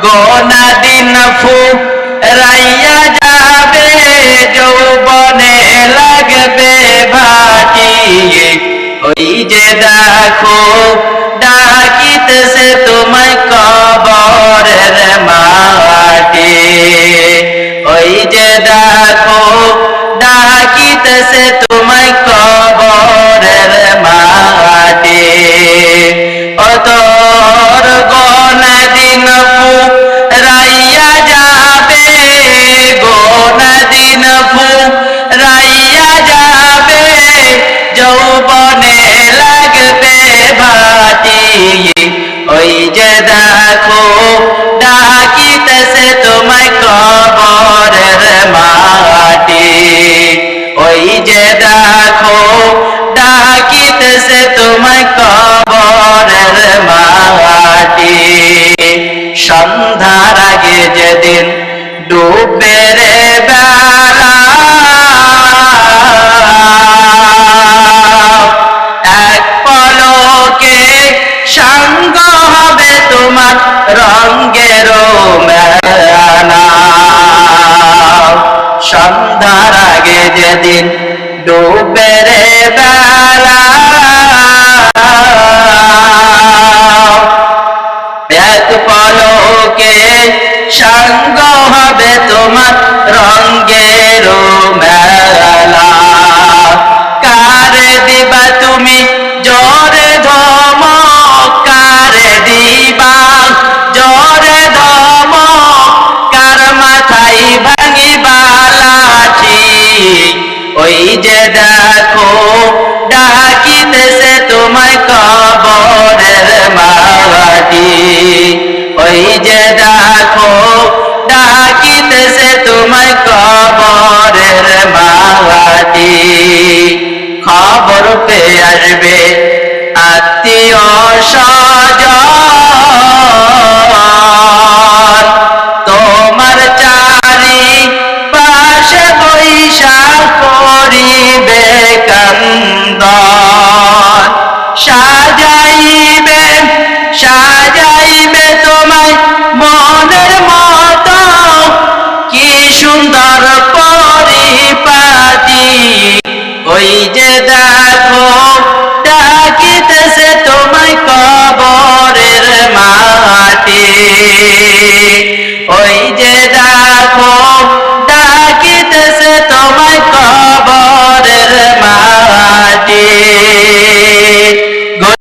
গোনা দিন ফুরাইয়া যাবে, যৌবনে লাগবে ভাটি। ওই যে দেখো ডাকিতেছে তোমায় কবরের মাটি। ওই যে দেখো ডাকিতেছে তোমায় কবরের মাটি। ও তোর গোনা দিন ফুরাইয়া যাবে, গোনা দিন ফুরাইয়া যাবে, যৌবনে লাগবে ভাটি। ওই যে দেখো ডাকিতেছে তোমায় কবরের মাটি। ওই যে দেখো ডাকিতেছে তোমায় কবরের মাটি। সন্ধ্যার আগে যেদিন ডুবে রে বেলা, এক পলকে সাঙ্গ হবে তোমার রঙের মেলা। সন্ধ্যার আগে যেদিন ডুবে রে বেলা, এক পলকে সাঙ্গ হবে তোমার রঙের মেলা। কারে দিবা তুমি জোরে ধমক, কারে দিবা জোরে ধমক, কার মাথায় ভাঙিবা লাঠি। ওই যে দেখো ডাকিতেছে তোমায় কবরের মাটি। ওই যে দেখো ডাকিতেছে তোমায় কবরের মাটি। খবর পেয়ে আসবে আত্মীয় স্বজন, তোমার চারি পাশে বৈশা করিবে কান্দন। সাজাইবে সাজাইবে তোমায় মনের মতো, কি সুন্দর পরিপাটি। ওই যে দেখো ডাকিতেছে তোমায় কবরের মাটি।